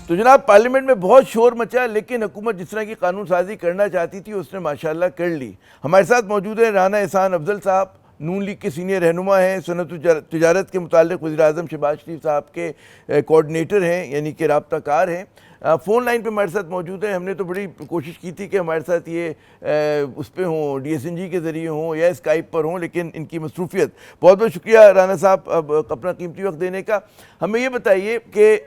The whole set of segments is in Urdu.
تو جناب پارلیمنٹ میں بہت شور مچا، لیکن حکومت جس طرح کی قانون سازی کرنا چاہتی تھی اس نے ماشاءاللہ کر لی۔ ہمارے ساتھ موجود ہیں رانا احسان افضل صاحب، نون لیگ کے سینئر رہنما ہیں، صنعت و تجارت کے متعلق وزیر اعظم شہباز شریف صاحب کے کوآرڈینیٹر ہیں، یعنی کہ رابطہ کار ہیں۔ فون لائن پہ ہمارے ساتھ موجود ہیں۔ ہم نے تو بڑی کوشش کی تھی کہ ہمارے ساتھ یہ اس پہ ہوں، ڈی ایس این جی کے ذریعے ہوں یا اسکائپ پر ہوں، لیکن ان کی مصروفیت۔ بہت بہت شکریہ رانا صاحب اپنا قیمتی وقت دینے کا۔ ہمیں یہ بتائیے کہ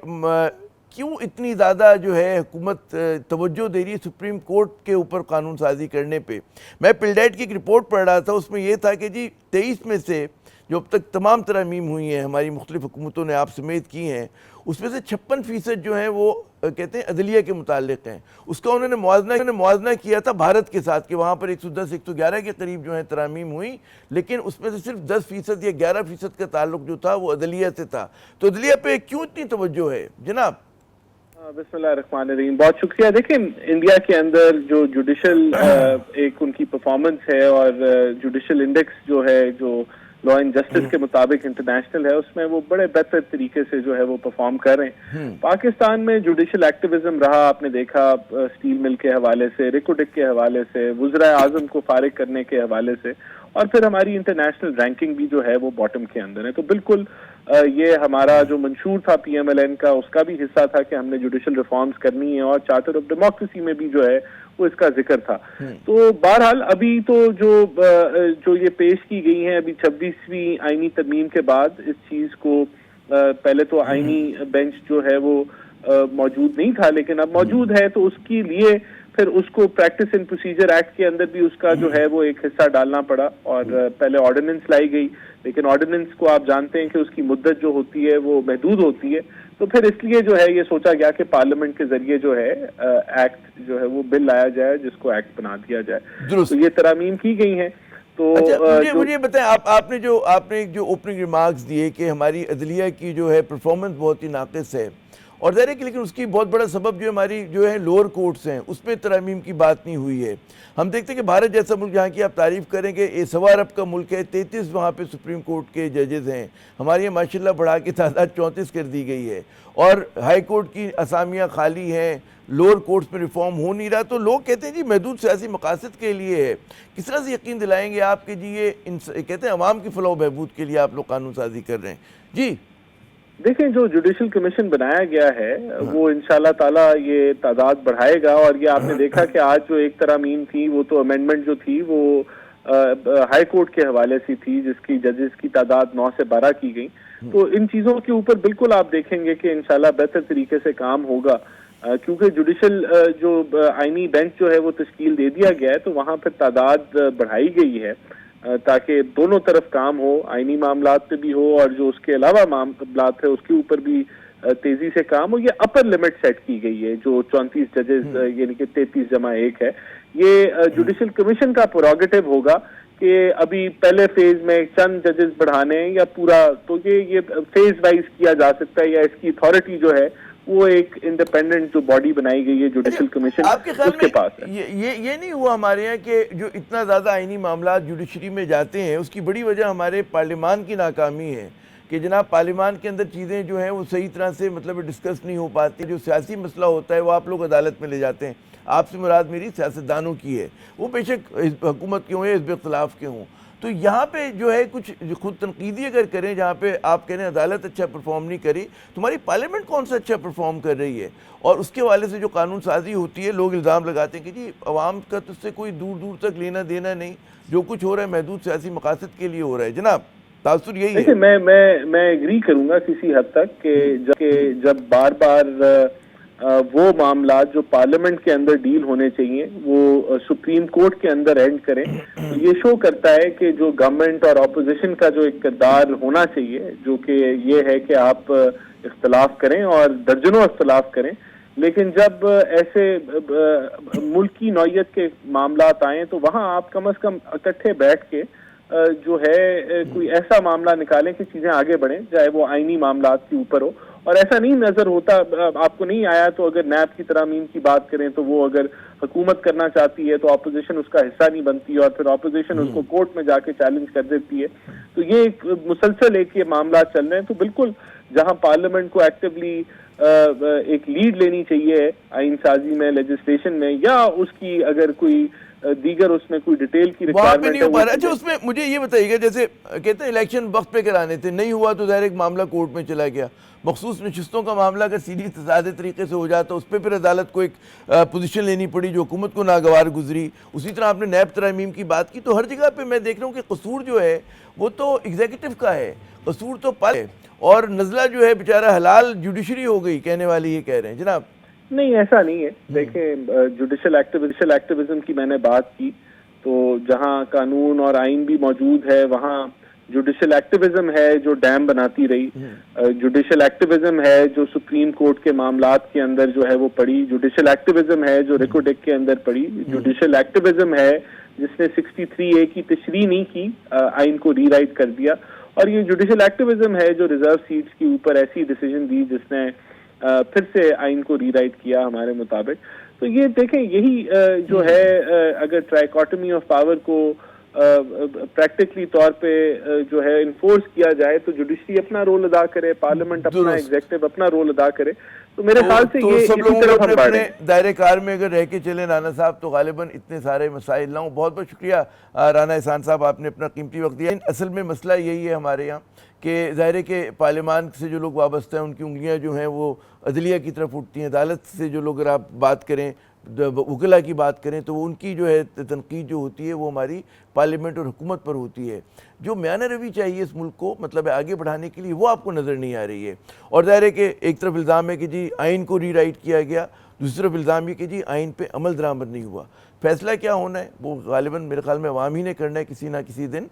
کیوں اتنی زیادہ جو ہے حکومت توجہ دے رہی ہے سپریم کورٹ کے اوپر قانون سازی کرنے پہ؟ میں پلڈیٹ کی ایک رپورٹ پڑھ رہا تھا، اس میں یہ تھا کہ جی 23 میں سے جو اب تک تمام ترامیم ہوئی ہیں ہماری مختلف حکومتوں نے آپ سمیت کی ہیں، اس میں سے 56% جو ہیں وہ کہتے ہیں عدلیہ کے متعلق ہیں۔ اس کا انہوں نے موازنہ کیا تھا بھارت کے ساتھ کہ وہاں پر 110 111 کے قریب جو ہیں ترامیم ہوئی، لیکن اس میں سے صرف 10% یا 11% کا تعلق جو تھا وہ عدلیہ سے تھا۔ تو عدلیہ پہ کیوں اتنی توجہ ہے جناب؟ بسم اللہ الرحمن الرحیم، بہت شکریہ۔ دیکھیں، انڈیا کے اندر جو جوڈیشل ایک ان کی پرفارمنس ہے اور جوڈیشل انڈیکس جو ہے، جو لا اینڈ جسٹس کے مطابق انٹرنیشنل ہے، اس میں وہ بڑے بہتر طریقے سے جو ہے وہ پرفارم کر رہے ہیں۔ پاکستان میں جوڈیشل ایکٹیویزم رہا، آپ نے دیکھا اسٹیل مل کے حوالے سے، ریکوڈک کے حوالے سے، وزراء اعظم کو فارغ کرنے کے حوالے سے، اور پھر ہماری انٹرنیشنل رینکنگ بھی جو ہے وہ باٹم کے اندر ہے۔ تو بالکل یہ ہمارا جو منشور تھا پی ایم ایل این کا، اس کا بھی حصہ تھا کہ ہم نے جوڈیشل ریفارمز کرنی ہے، اور چارٹر آف ڈیموکریسی میں بھی جو ہے وہ اس کا ذکر تھا۔ تو بہرحال ابھی تو جو یہ پیش کی گئی ہیں ابھی 26ویں آئینی ترمیم کے بعد، اس چیز کو پہلے تو آئینی بینچ جو ہے وہ موجود نہیں تھا، لیکن اب موجود ہے، تو اس کے لیے پھر اس کو پریکٹس اینڈ پروسیجر ایکٹ کے اندر بھی اس کا جو ہے وہ ایک حصہ ڈالنا پڑا، اور پہلے آرڈیننس لائی گئی، لیکن آرڈیننس کو آپ جانتے ہیں کہ اس کی مدت جو ہوتی ہے وہ محدود ہوتی ہے، تو پھر اس لیے جو ہے یہ سوچا گیا کہ پارلیمنٹ کے ذریعے جو ہے ایکٹ جو ہے وہ بل لایا جائے، جس کو ایکٹ بنا دیا جائے۔ تو یہ ترامیم کی گئی ہیں۔ تو مجھے بتائیں، آپ نے جو اوپننگ ریمارکس دیے کہ ہماری عدلیہ کی جو ہے پرفارمنس بہت ہی ناقص ہے، اور ظاہر ہے کہ لیکن اس کی بہت بڑا سبب جو ہماری جو ہے لوور کورٹس ہیں، اس پہ ترامیم کی بات نہیں ہوئی ہے۔ ہم دیکھتے ہیں کہ بھارت جیسا ملک جہاں کی آپ تعریف کریں کہ یہ 1.25 ارب کا ملک ہے، 33 وہاں پہ سپریم کورٹ کے ججز ہیں، ہمارے یہاں ماشاءاللہ بڑھا کے تعداد 34 کر دی گئی ہے، اور ہائی کورٹ کی اسامیاں خالی ہیں، لوور کورٹس میں ریفارم ہو نہیں رہا۔ تو لوگ کہتے ہیں جی محدود سیاسی مقاصد کے لیے ہے۔ کس طرح سے یقین دلائیں گے آپ کہ جی یہ کہتے ہیں عوام کی فلاح و بہبود کے لیے آپ لوگ قانون سازی کر رہے ہیں؟ جی دیکھیں، جو جوڈیشل کمیشن بنایا گیا ہے وہ انشاءاللہ تعالیٰ یہ تعداد بڑھائے گا، اور یہ آپ نے دیکھا کہ آج جو ایک ترامیم تھی، وہ تو امینڈمنٹ جو تھی وہ ہائی کورٹ کے حوالے سے تھی، جس کی ججز کی تعداد 9 سے 12 کی گئی۔ تو ان چیزوں کے اوپر بالکل آپ دیکھیں گے کہ انشاءاللہ بہتر طریقے سے کام ہوگا، کیونکہ جوڈیشل جو آئینی بینچ جو ہے وہ تشکیل دے دیا گیا ہے، تو وہاں پھر تعداد بڑھائی گئی ہے تاکہ دونوں طرف کام ہو، آئینی معاملات پہ بھی ہو، اور جو اس کے علاوہ معاملات ہے اس کے اوپر بھی تیزی سے کام ہو۔ یہ اپر لمٹ سیٹ کی گئی ہے جو 34 ججز یعنی کہ 33+1 ہے۔ یہ جوڈیشل کمیشن کا پروگیٹو ہوگا کہ ابھی پہلے فیز میں چند ججز بڑھانے ہیں یا پورا، تو یہ فیز وائز کیا جا سکتا ہے، یا اس کی اتھارٹی جو ہے وہ ایک انڈیپینڈنٹ جو باڈی بنائی گئی ہے جوڈیشل کمیشن، اس کے پاس ہے۔ یہ نہیں ہوا ہمارے یہاں کہ جو اتنا زیادہ آئینی معاملات جوڈیشری میں جاتے ہیں، اس کی بڑی وجہ ہمارے پارلیمان کی ناکامی ہے کہ جناب پارلیمان کے اندر چیزیں جو ہیں وہ صحیح طرح سے ڈسکس نہیں ہو پاتی۔ جو سیاسی مسئلہ ہوتا ہے وہ آپ لوگ عدالت میں لے جاتے ہیں، آپ سے مراد میری سیاستدانوں کی ہے، وہ بے شک حکومت کے ہوں یا حزب اختلاف کے ہوں۔ تو یہاں پہ جو ہے کچھ خود تنقیدی اگر کریں، جہاں پہ آپ کہہ رہے ہیں عدالت اچھا پرفارم نہیں کری، تمہاری پارلیمنٹ کون سا اچھا پرفارم کر رہی ہے؟ اور اس کے حوالے سے جو قانون سازی ہوتی ہے، لوگ الزام لگاتے ہیں کہ جی عوام کا تو اس سے کوئی دور دور تک لینا دینا نہیں، جو کچھ ہو رہا ہے محدود سیاسی مقاصد کے لیے ہو رہا ہے۔ جناب تاثر یہی ہے۔ میں ایگری کروں گا کسی حد تک کہ جب بار بار وہ معاملات جو پارلیمنٹ کے اندر ڈیل ہونے چاہیے وہ سپریم کورٹ کے اندر اینڈ کریں، تو یہ شو کرتا ہے کہ جو گورنمنٹ اور اپوزیشن کا جو ایک کردار ہونا چاہیے، جو کہ یہ ہے کہ آپ اختلاف کریں اور درجنوں اختلاف کریں، لیکن جب ایسے ملکی نوعیت کے معاملات آئیں تو وہاں آپ کم از کم اکٹھے بیٹھ کے جو ہے کوئی ایسا معاملہ نکالیں کہ چیزیں آگے بڑھیں، چاہے وہ آئینی معاملات کے اوپر ہو۔ اور ایسا نہیں نظر ہوتا، آپ کو نہیں آیا تو اگر نیب کی ترامیم کی بات کریں تو وہ اگر حکومت کرنا چاہتی ہے تو اپوزیشن اس کا حصہ نہیں بنتی، اور پھر اپوزیشن اس کو کورٹ میں جا کے چیلنج کر دیتی ہے۔ تو یہ ایک مسلسل ایک یہ معاملات چل رہے ہیں۔ تو بالکل جہاں پارلیمنٹ کو ایکٹیولی ایک لیڈ لینی چاہیے آئین سازی میں، لیجسلیشن میں، یا اس کی اگر کوئی دیگر اس میں کوئی ڈیٹیل کی وہاں پہ ریکوائرمنٹ نہیں ہے ہو پا رہا. اچھا اس میں مجھے یہ بتائیے گا، جیسے کہتے ہیں الیکشن وقت پہ کرانے تھے، نہیں ہوا تو ظاہر ایک معاملہ کورٹ میں چلا گیا. مخصوص نشستوں کا معاملہ اگر سیدھی سادے طریقے سے ہو جاتا اس پہ پھر عدالت کو ایک پوزیشن لینی پڑی جو حکومت کو ناگوار گزری. اسی طرح آپ نے نیب ترامیم کی بات کی، تو ہر جگہ پہ میں دیکھ رہا ہوں کہ قصور جو ہے وہ تو ایگزیکٹو کا ہے، قصور تو پر ہے، اور نزلہ جو ہے بیچارہ حلال جوڈیشری ہو گئی کہنے والی یہ کہہ رہے ہیں جناب. نہیں ایسا نہیں ہے. دیکھیں جوڈیشل ایکٹیویزم کی میں نے بات کی، تو جہاں قانون اور آئین بھی موجود ہے وہاں جوڈیشل ایکٹیویزم ہے جو ڈیم بناتی رہی. جوڈیشل ایکٹیویزم ہے جو سپریم کورٹ کے معاملات کے اندر جو ہے وہ پڑی. جوڈیشل ایکٹیویزم ہے جو ریکوڈیک کے اندر پڑی. جوڈیشل ایکٹیویزم ہے جس نے 63A کی تشریح نہیں کی، آئین کو ری رائٹ کر دیا. اور یہ جوڈیشل ایکٹیویزم ہے جو ریزرو سیٹس کے اوپر ایسی ڈیسیجن دی جس نے پھر سے آئین کو ری رائٹ کیا ہمارے مطابق. تو یہ دیکھیں یہی جو ہے اگر ٹرائیکاٹمی آف پاور کو پریکٹیکلی طور پہ جو ہے انفورس کیا جائے تو جوڈیشری اپنا رول ادا کرے، پارلیمنٹ اپنا، ایگزیکٹو اپنا رول ادا کرے، تو میرے خیال سے یہ سب اسی لوگوں طرف کو ہم اپنے بڑھیں. اپنے دائرے کار میں اگر رہ کے چلیں رانا صاحب تو غالباً اتنے سارے مسائل نہ ہوں. بہت بہت شکریہ رانا احسان صاحب، آپ نے اپنا قیمتی وقت دیا. اصل میں مسئلہ یہی ہے ہمارے یہاں کہ ظاہر ہے کہ پارلیمان سے جو لوگ وابستہ ہیں ان کی انگلیاں جو ہیں وہ عدلیہ کی طرف اٹھتی ہیں. عدالت سے جو لوگ اگر آپ بات کریں، وکلا کی بات کریں، تو ان کی جو ہے تنقید جو ہوتی ہے وہ ہماری پارلیمنٹ اور حکومت پر ہوتی ہے. جو میانہ روی چاہیے اس ملک کو مطلب آگے بڑھانے کے لیے وہ آپ کو نظر نہیں آ رہی ہے. اور ظاہر ہے کہ ایک طرف الزام ہے کہ جی آئین کو ری رائٹ کیا گیا، دوسری طرف الزام یہ کہ جی آئین پہ عمل درآمد نہیں ہوا. فیصلہ کیا ہونا ہے وہ غالباً میرے خیال میں عوام ہی نے کرنا ہے کسی نہ کسی دن.